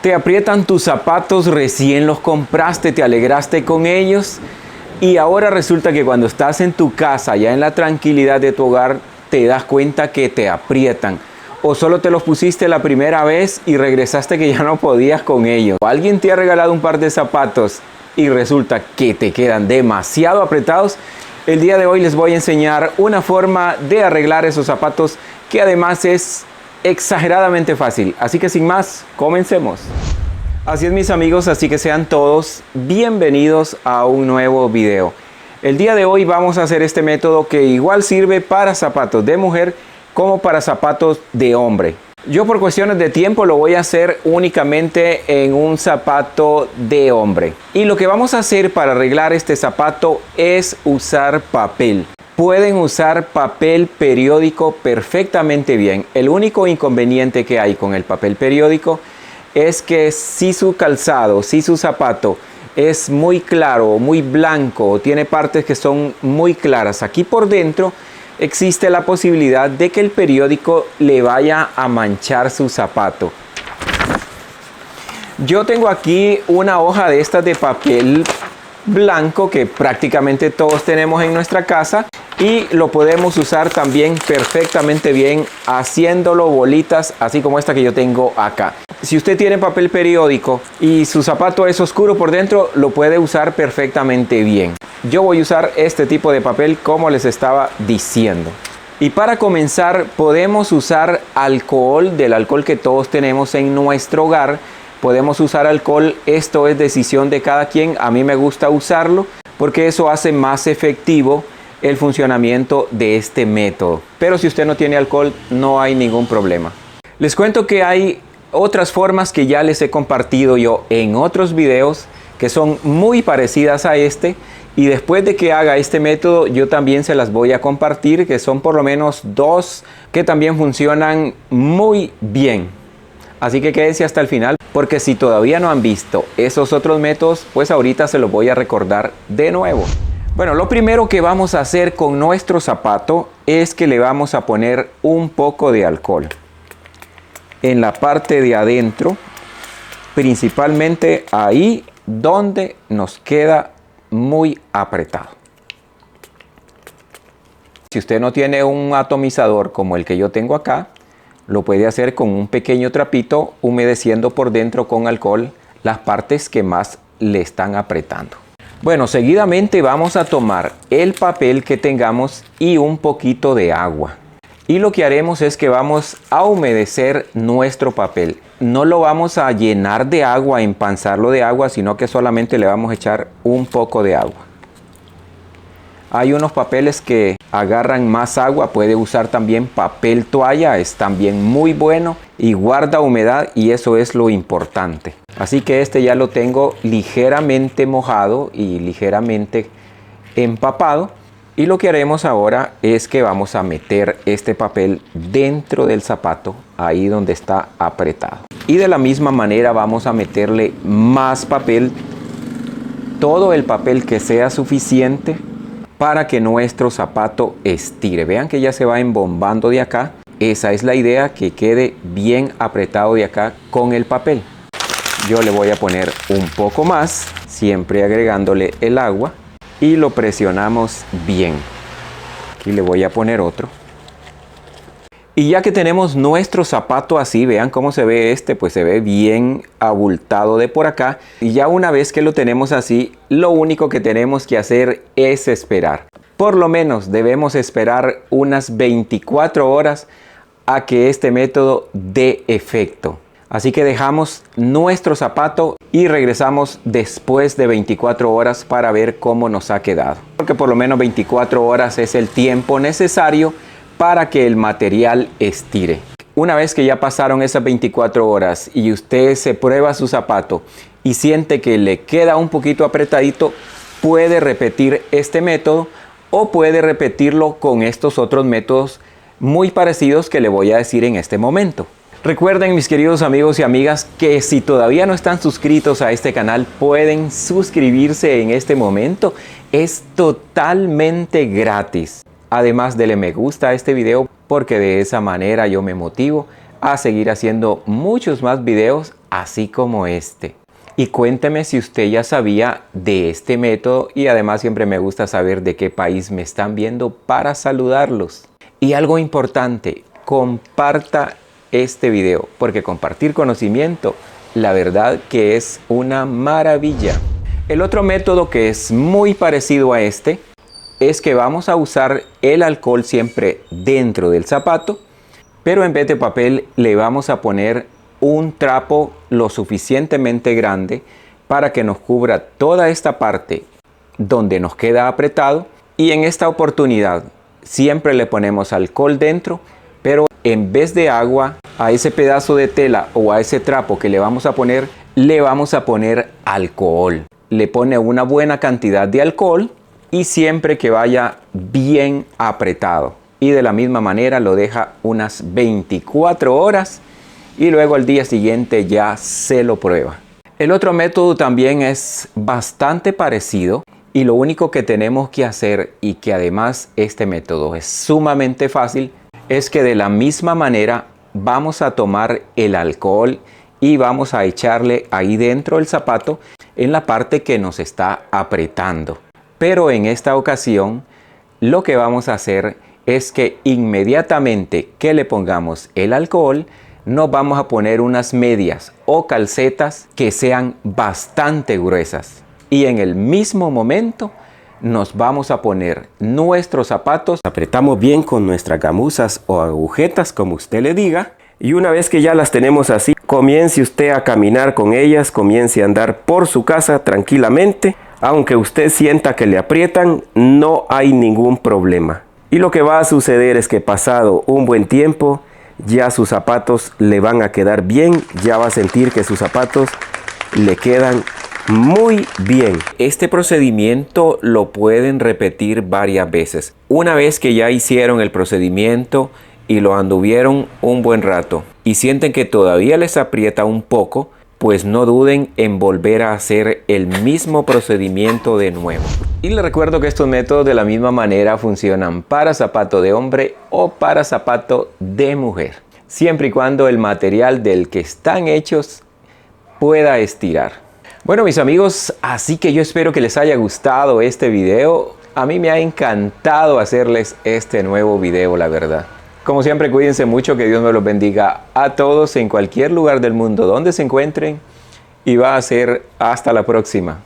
Te aprietan tus zapatos, recién los compraste, te alegraste con ellos y ahora resulta que cuando estás en tu casa, ya en la tranquilidad de tu hogar, te das cuenta que te aprietan. O solo te los pusiste la primera vez y regresaste que ya no podías con ellos. O alguien te ha regalado un par de zapatos y resulta que te quedan demasiado apretados. El día de hoy les voy a enseñar una forma de arreglar esos zapatos que además es exageradamente fácil. Así que sin más, comencemos. Así es, mis amigos, así que sean todos bienvenidos a un nuevo video. El día de hoy vamos a hacer este método que igual sirve para zapatos de mujer como para zapatos de hombre. Yo por cuestiones de tiempo lo voy a hacer únicamente en un zapato de hombre. Y lo que vamos a hacer para arreglar este zapato es usar papel. Pueden usar papel periódico perfectamente bien. El único inconveniente que hay con el papel periódico es que si su calzado, si su zapato es muy claro, muy blanco, tiene partes que son muy claras aquí por dentro, existe la posibilidad de que el periódico le vaya a manchar su zapato. Yo tengo aquí una hoja de estas de papel blanco que prácticamente todos tenemos en nuestra casa y lo podemos usar también perfectamente bien haciéndolo bolitas así como esta que yo tengo acá. Si usted tiene papel periódico y su zapato es oscuro por dentro, lo puede usar perfectamente bien. Yo voy a usar este tipo de papel como les estaba diciendo. Y para comenzar podemos usar alcohol, del alcohol que todos tenemos en nuestro hogar. Podemos usar alcohol, esto es decisión de cada quien. A mí me gusta usarlo porque eso hace más efectivo el funcionamiento de este método. Pero si usted no tiene alcohol, no hay ningún problema. Les cuento que hay otras formas que ya les he compartido yo en otros videos que son muy parecidas a este. Y después de que haga este método, yo también se las voy a compartir, que son por lo menos dos que también funcionan muy bien. Así que quédense hasta el final, porque si todavía no han visto esos otros métodos, pues ahorita se los voy a recordar de nuevo. Bueno, lo primero que vamos a hacer con nuestro zapato es que le vamos a poner un poco de alcohol en la parte de adentro, principalmente ahí donde nos queda muy apretado. Si usted no tiene un atomizador como el que yo tengo acá, lo puede hacer con un pequeño trapito humedeciendo por dentro con alcohol las partes que más le están apretando. Bueno, seguidamente vamos a tomar el papel que tengamos y un poquito de agua. Y lo que haremos es que vamos a humedecer nuestro papel. No lo vamos a llenar de agua, empanzarlo de agua, sino que solamente le vamos a echar un poco de agua. Hay unos papeles que agarran más agua, puede usar también papel toalla, es también muy bueno y guarda humedad y eso es lo importante. Así que este ya lo tengo ligeramente mojado y ligeramente empapado. Y lo que haremos ahora es que vamos a meter este papel dentro del zapato, ahí donde está apretado. Y de la misma manera vamos a meterle más papel, todo el papel que sea suficiente para que nuestro zapato estire. Vean que ya se va embombando de acá. Esa es la idea, que quede bien apretado de acá con el papel. Yo le voy a poner un poco más, siempre agregándole el agua. Y lo presionamos bien. Aquí le voy a poner otro. Y ya que tenemos nuestro zapato así, vean cómo se ve este, pues se ve bien abultado de por acá. Y ya una vez que lo tenemos así, lo único que tenemos que hacer es esperar. Por lo menos debemos esperar unas 24 horas a que este método dé efecto. Así que dejamos nuestro zapato y regresamos después de 24 horas para ver cómo nos ha quedado. Porque por lo menos 24 horas es el tiempo necesario para que el material estire. Una vez que ya pasaron esas 24 horas y usted se prueba su zapato y siente que le queda un poquito apretadito, puede repetir este método o puede repetirlo con estos otros métodos muy parecidos que le voy a decir en este momento. Recuerden, mis queridos amigos y amigas, que si todavía no están suscritos a este canal, pueden suscribirse en este momento. Es totalmente gratis. Además, dele me gusta a este video porque de esa manera yo me motivo a seguir haciendo muchos más videos así como este. Y cuénteme si usted ya sabía de este método, y además siempre me gusta saber de qué país me están viendo para saludarlos. Y algo importante, comparta este video, porque compartir conocimiento, la verdad que es una maravilla. El otro método que es muy parecido a este es que vamos a usar el alcohol siempre dentro del zapato, pero en vez de papel le vamos a poner un trapo lo suficientemente grande para que nos cubra toda esta parte donde nos queda apretado, y en esta oportunidad siempre le ponemos alcohol dentro, pero en vez de agua a ese pedazo de tela o a ese trapo que le vamos a poner, le vamos a poner alcohol. Le pone una buena cantidad de alcohol y siempre que vaya bien apretado, y de la misma manera lo deja unas 24 horas y luego al día siguiente ya se lo prueba. El otro método también es bastante parecido, y lo único que tenemos que hacer, y que además este método es sumamente fácil, es que de la misma manera vamos a tomar el alcohol y vamos a echarle ahí dentro del zapato en la parte que nos está apretando. Pero en esta ocasión lo que vamos a hacer es que inmediatamente que le pongamos el alcohol, nos vamos a poner unas medias o calcetas que sean bastante gruesas. Y en el mismo momento nos vamos a poner nuestros zapatos. Apretamos bien con nuestras gamuzas o agujetas, como usted le diga. Y una vez que ya las tenemos así, comience usted a caminar con ellas, comience a andar por su casa tranquilamente. Aunque usted sienta que le aprietan, no hay ningún problema. Y lo que va a suceder es que pasado un buen tiempo, ya sus zapatos le van a quedar bien, ya va a sentir que sus zapatos le quedan muy bien. Este procedimiento lo pueden repetir varias veces. Una vez que ya hicieron el procedimiento y lo anduvieron un buen rato y sienten que todavía les aprieta un poco, pues no duden en volver a hacer el mismo procedimiento de nuevo. Y les recuerdo que estos métodos de la misma manera funcionan para zapato de hombre o para zapato de mujer, siempre y cuando el material del que están hechos pueda estirar. Bueno, mis amigos, así que yo espero que les haya gustado este video. A mí me ha encantado hacerles este nuevo video, la verdad. Como siempre, cuídense mucho, que Dios me los bendiga a todos en cualquier lugar del mundo donde se encuentren, y va a ser hasta la próxima.